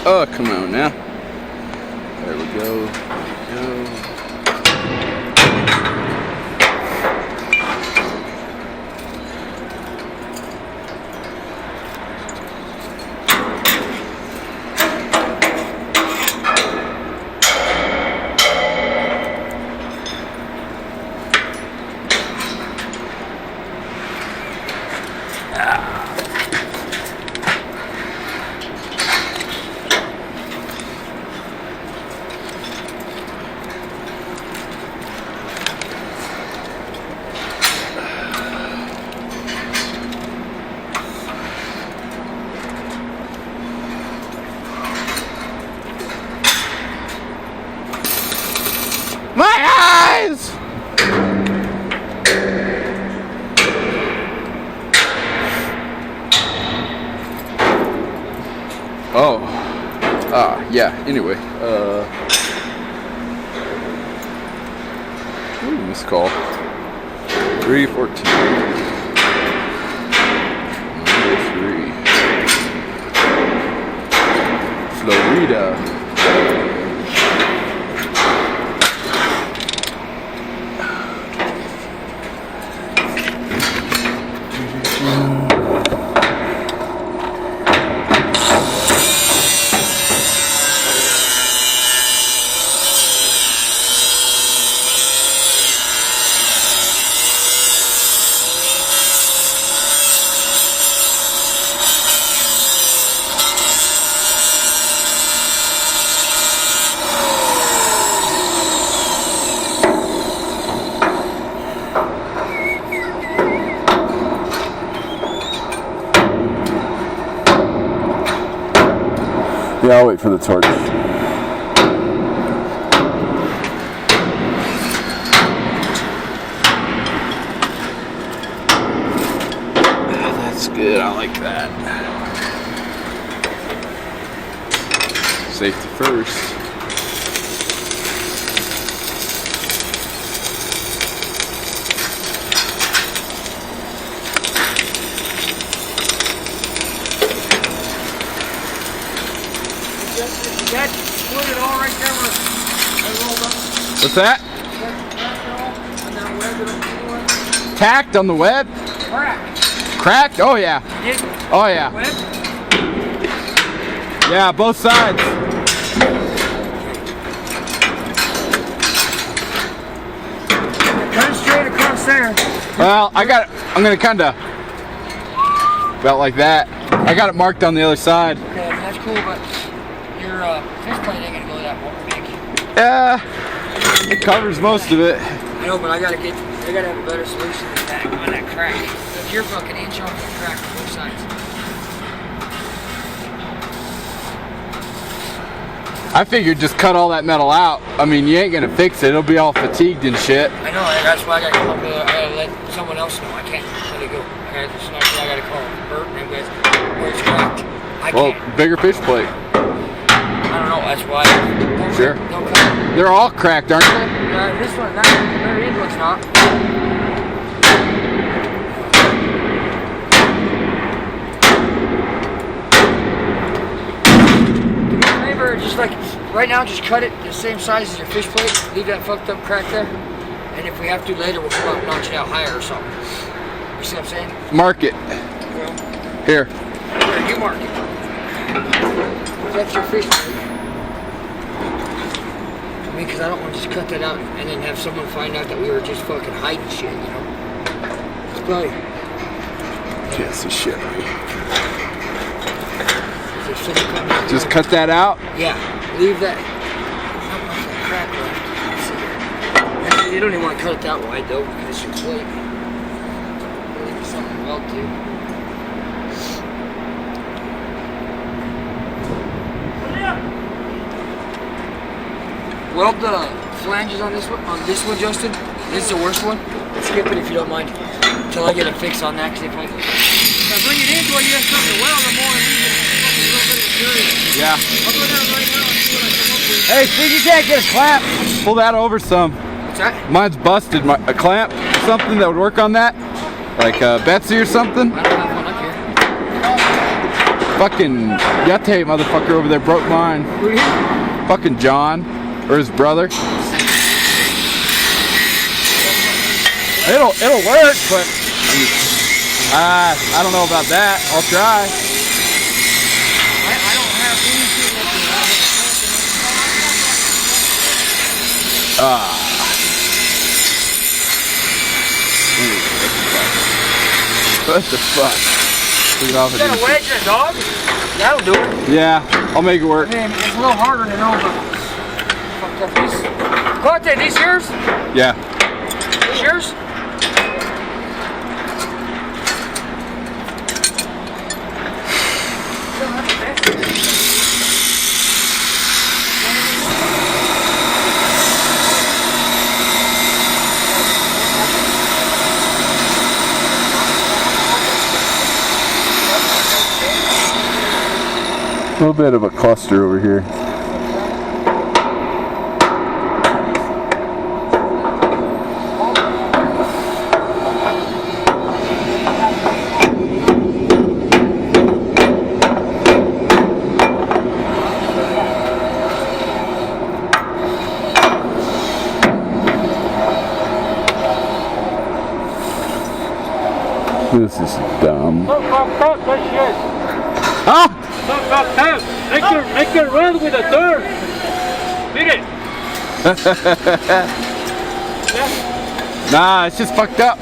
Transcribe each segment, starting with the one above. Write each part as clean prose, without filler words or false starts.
Oh, come on now. There we go. My eyes! Oh. Yeah, anyway. Ooh, missed call. 314. Number 3. Florida. Yeah, I'll wait for the torch. That's good, I like that. Safety first. That split it all right there where I rolled up. What's that? Tacked on the web? Cracked. Cracked? Oh yeah. Oh yeah. Web? Yeah, both sides. Cut it straight across there. Well, I'm gonna kinda about like that. I got it marked on the other side. Okay, that's cool, but your fish plate ain't gonna go that big. Yeah, it covers most of it. I know, but I gotta have a better solution than that on that crack. If you're fucking inch off the crack on both sides. I figured just cut all that metal out. I mean, you ain't gonna fix it. It'll be all fatigued and shit. I know, that's why I gotta come up with I gotta let someone else know. I can't let it go. I gotta call Bert and guys where it's cracked. I can't. Bigger fish plate. I don't know, that's why. Sure. Don't cut it. They're all cracked, aren't they? This one, that very end one's not. Do me a favor, just like right now, just cut it the same size as your fish plate. Leave that fucked up crack there. And if we have to later, we'll come up and notch it out higher or something. You see what I'm saying? Mark it. Well, Here. you mark it. That's your fish plate. I mean, because I don't want to just cut that out and then have someone find out that we were just fucking hiding shit, you know? It's probably... Piece of shit. Just cut that out? Yeah, leave that crack left. You don't even want to cut it that wide though, because it's your plate. Leave something well too. Weld the flanges on this one, Justin. This is the worst one. Skip it if you don't mind, until I get a fix on that. Because if I bring it into it, you have something to weld, the more it needs a little bit of material. Yeah. I'll go down right now and see what I come up with. Hey, see, you can't get a clamp. Pull that over some. What's that? Mine's busted. A clamp, something that would work on that, like Betsy or something. I don't have one up here. Fucking Yate motherfucker over there broke mine. Who did? Fucking John, or his brother. It'll work, but I don't know about that. I'll try. I don't have anything What the fuck? Take it off. Is that a wedge and a dog? That'll do it. Yeah, I'll make it work. Man, it's a little harder to know, but fucked up. These, these yours? Yeah. These yours? A little bit of a cluster over here. This is dumb. Huh? Make it run with a turn. Beat it. Nah, it's just fucked up.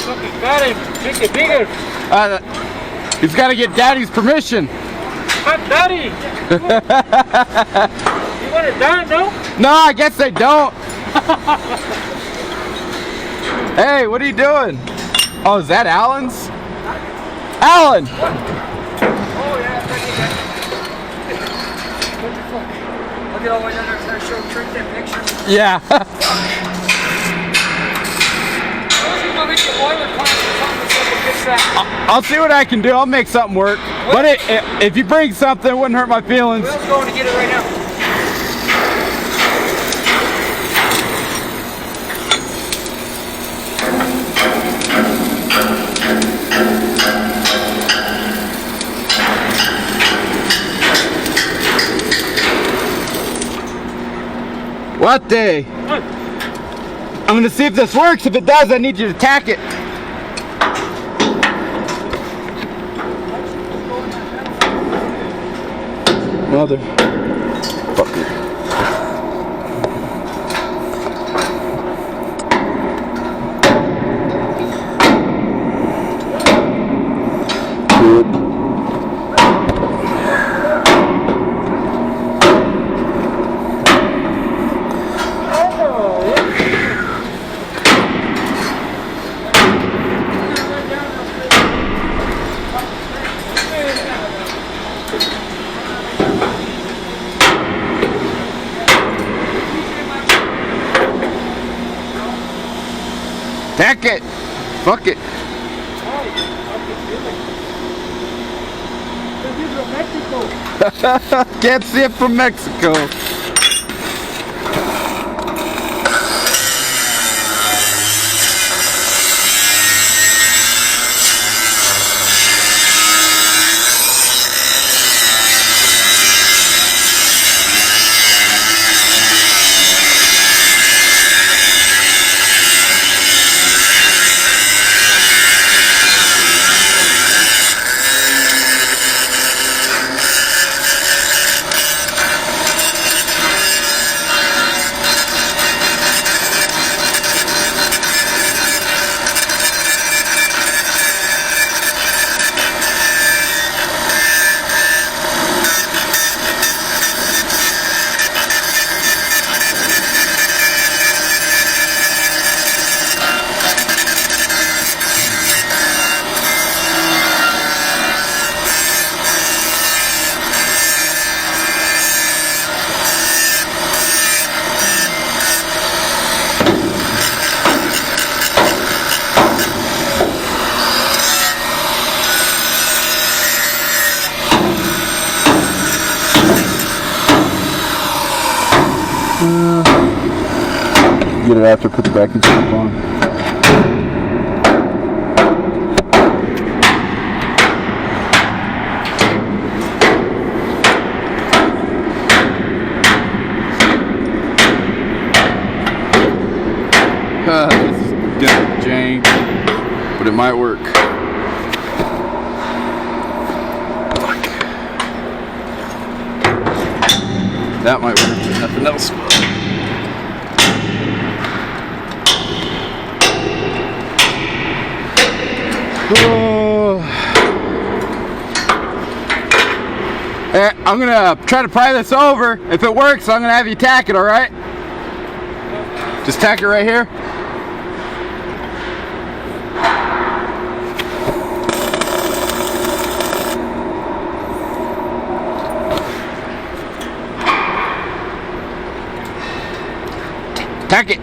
Fucking got him. Make it bigger. He's got to get Daddy's permission. Fuck Daddy. You want it done, no? No, I guess they don't. Hey, what are you doing? Oh, is that Alan's? Alan! Oh, yeah, thank you, guys. Look at all the way down there trying to show Trick that picture. Yeah. I'll see what I can do. I'll make something work. But if you bring something, it wouldn't hurt my feelings. Will's going to get it right now. What day? I'm gonna see if this works. If it does, I need you to tack it. Mother fucker. Good. Tack it! Fuck it! Can't see it from Mexico. Get it after, put the vacuum pump on. might work. That might work, but nothing else will. Oh. Hey, I'm gonna try to pry this over. If it works, I'm gonna have you tack it, alright? Just tack it right here. Tack it.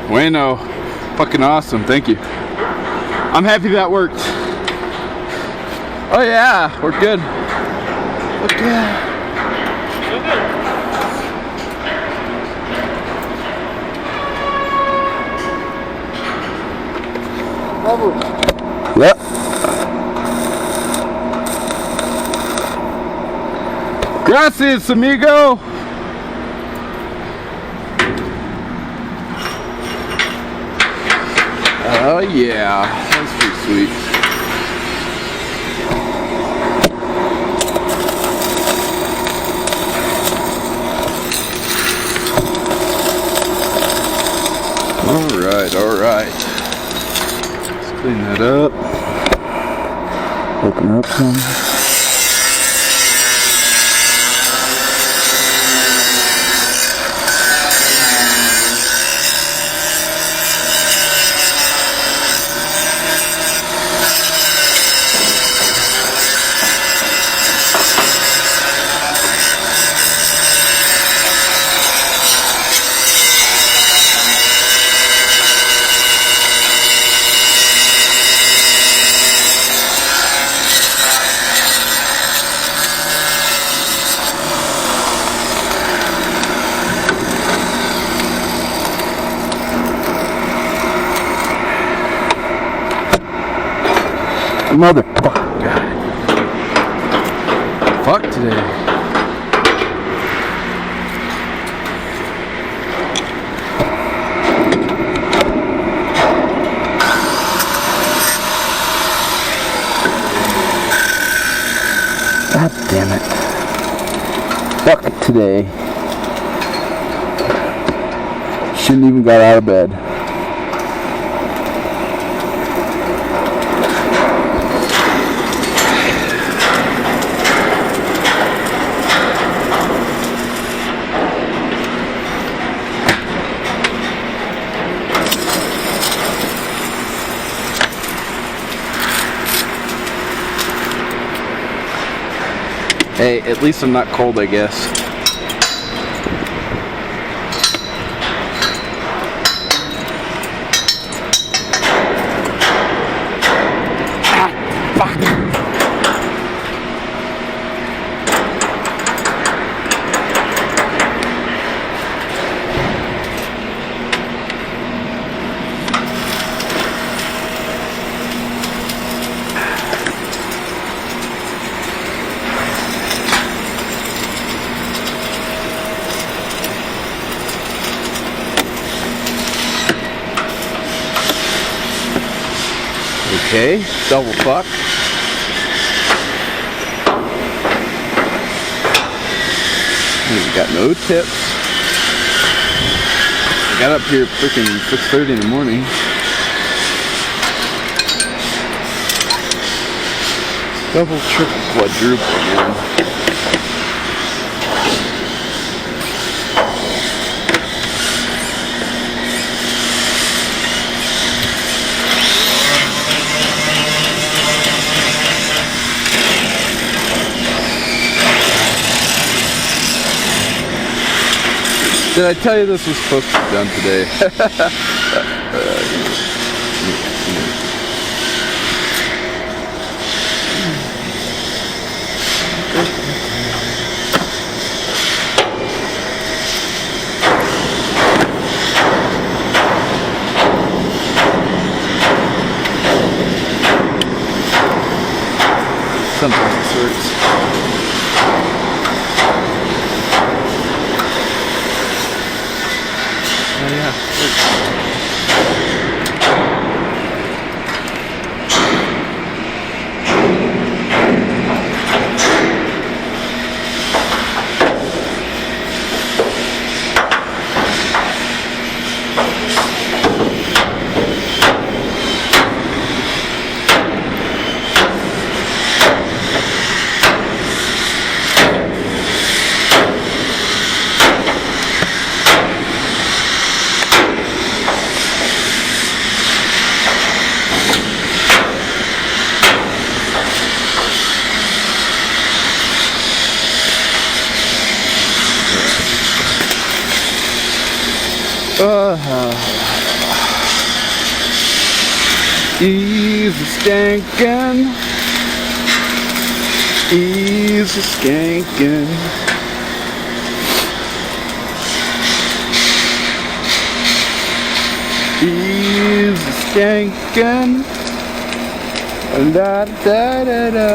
Bueno. Fucking awesome. Thank you. I'm happy that worked. Oh yeah, we're good. Okay. Yep. Gracias, amigo. Oh yeah, that's pretty sweet. All right. Clean that up. Open up some. Motherfucker. Fuck today. God damn it. Fuck today. Shouldn't even got out of bed. Hey, at least I'm not cold, I guess. Ah, fuck. Okay, double fuck. We got no tips. I got up here freaking 6:30 in the morning. Double, triple, quadruple, man. Did I tell you this was supposed to be done today? Sometimes this hurts. Oh yeah, it hurts. Easy skanking, easy skanking. Easy skanking, da da da da.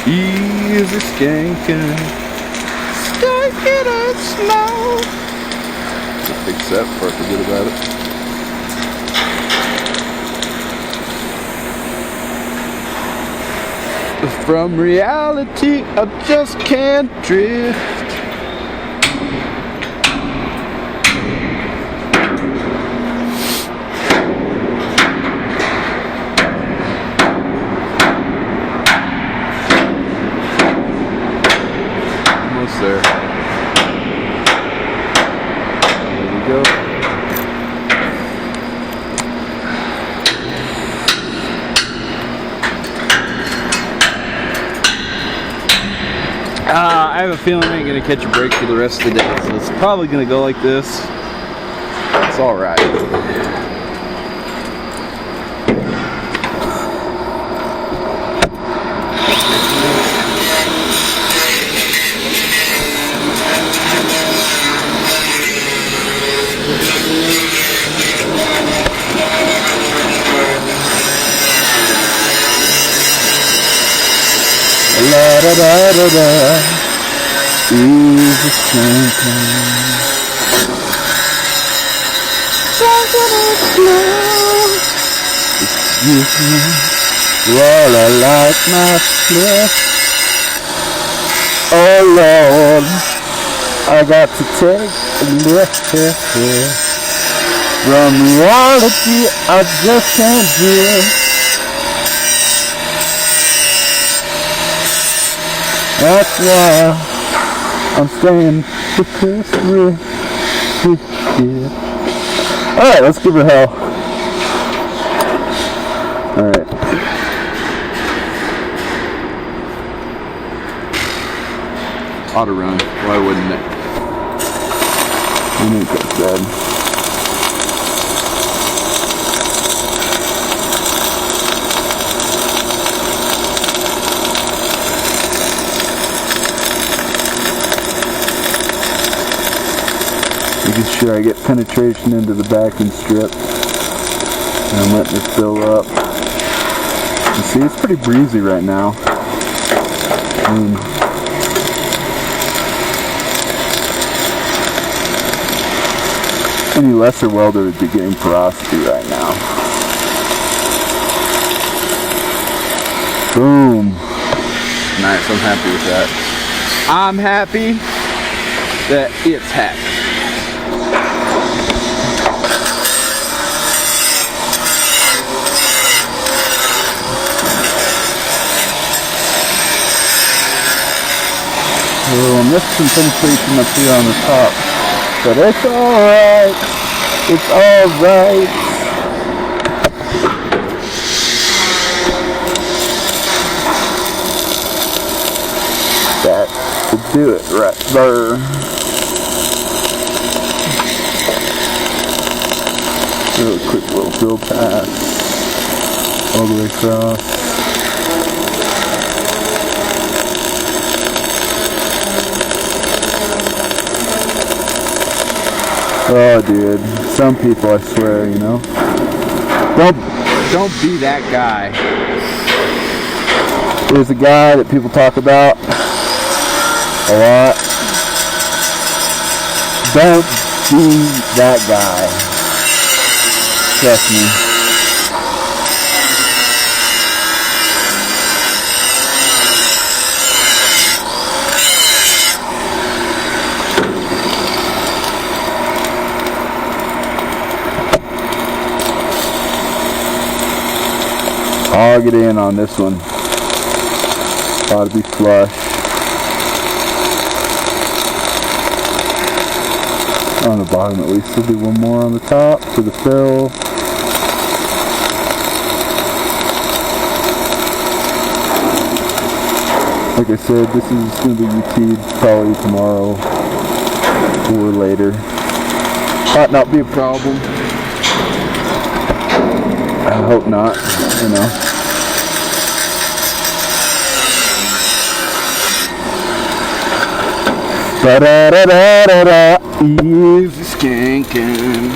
Easy skanking, skanking it slow. Just fix that before I forget about it. From reality, I just can't drift. Almost there. There we go. I have a feeling I ain't gonna catch a break for the rest of the day, so it's probably gonna go like this. It's alright. La da da da da, easy skanking. Excuse me, while I light my spliff. Oh Lord, I got to take a lift here. From reality, I just can't drift. That's why I'm staying with this shit. Alright, let's give it hell. Alright. Auto run. Why wouldn't it? I think that's bad. Making sure I get penetration into the backing strip, and I'm letting it fill up. You see, it's pretty breezy right now. Any lesser welder would be getting porosity right now. Boom. Nice, I'm happy with that. I'm happy that it's happy. Oh, I missed some penetration up here on the top, but it's alright. It's alright. That will do it right there. Do a quick little fill pass all the way across. Oh, dude. Some people, I swear, you know. Don't be that guy. There's a guy that people talk about a lot. Don't be that guy. Trust me. I'll get in on this one. Ought to be flush. On the bottom at least. We'll do one more on the top for the fill. Like I said, this is going to be UT'd probably tomorrow or later. Might not be a problem. I hope not, you know. Da-da-da-da-da-da, easy skanking.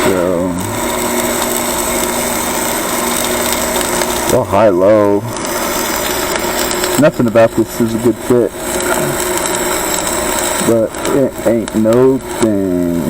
So, well, high-low. Nothing about this is a good fit, but it ain't no thing.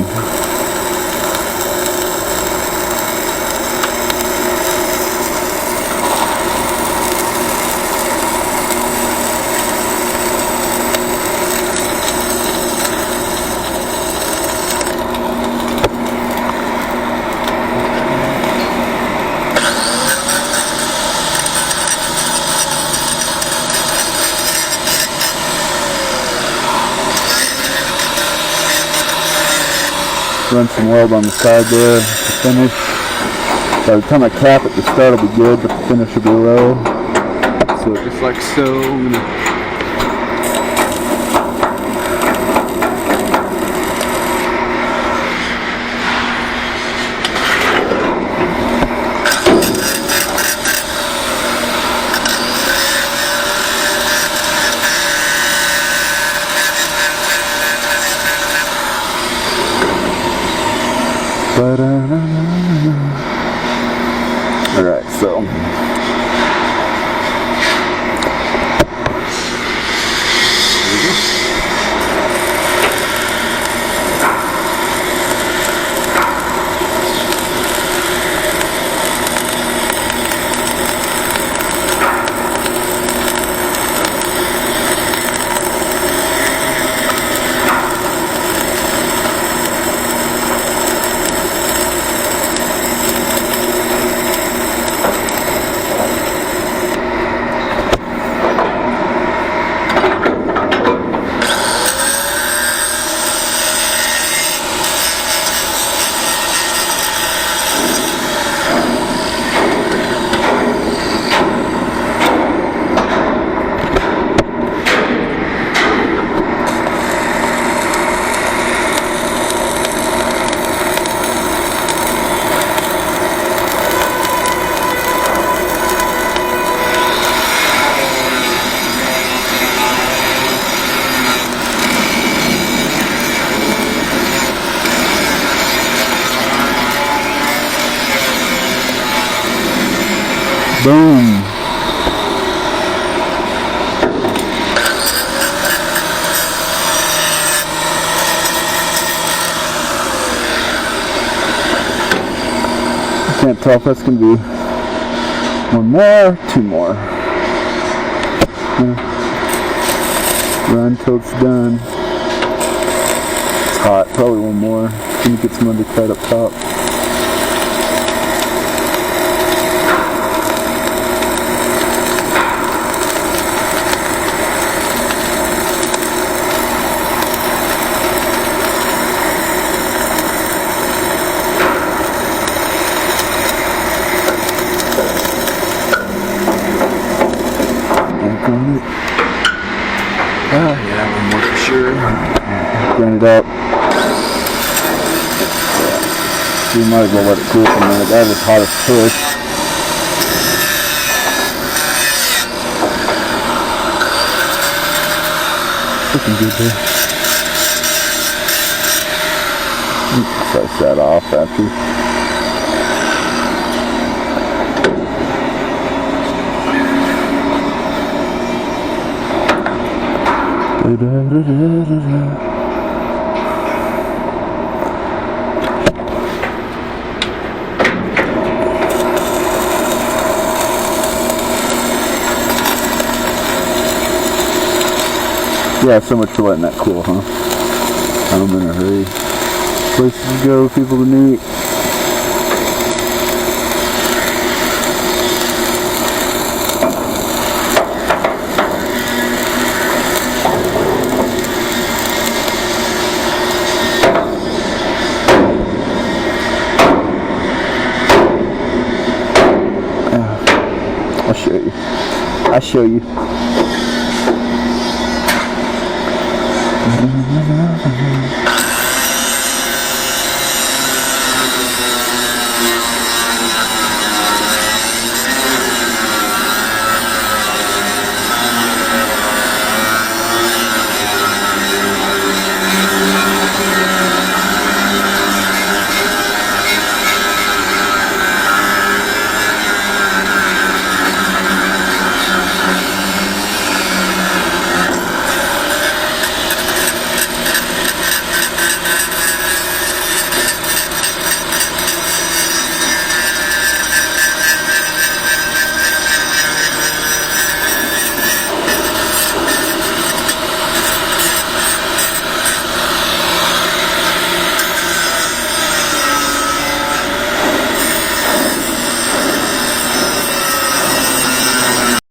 Run some weld on the side there to finish. By the time I cap it, the start will be good, but the finish will be low. So just like so, I'm gonna alright, so boom. I can't tell if that's going to be one more, two more. Run till it's done. It's hot, probably one more. Gonna get some undercut up top. Yeah, one more for sure. Grind it up. We might as well let it cool for a minute. That is hot as push. Looking good there. Slice that off after. Yeah, so much for letting that cool, huh? I'm in a hurry. Places to go, people to meet. I'll show you. I'll show you.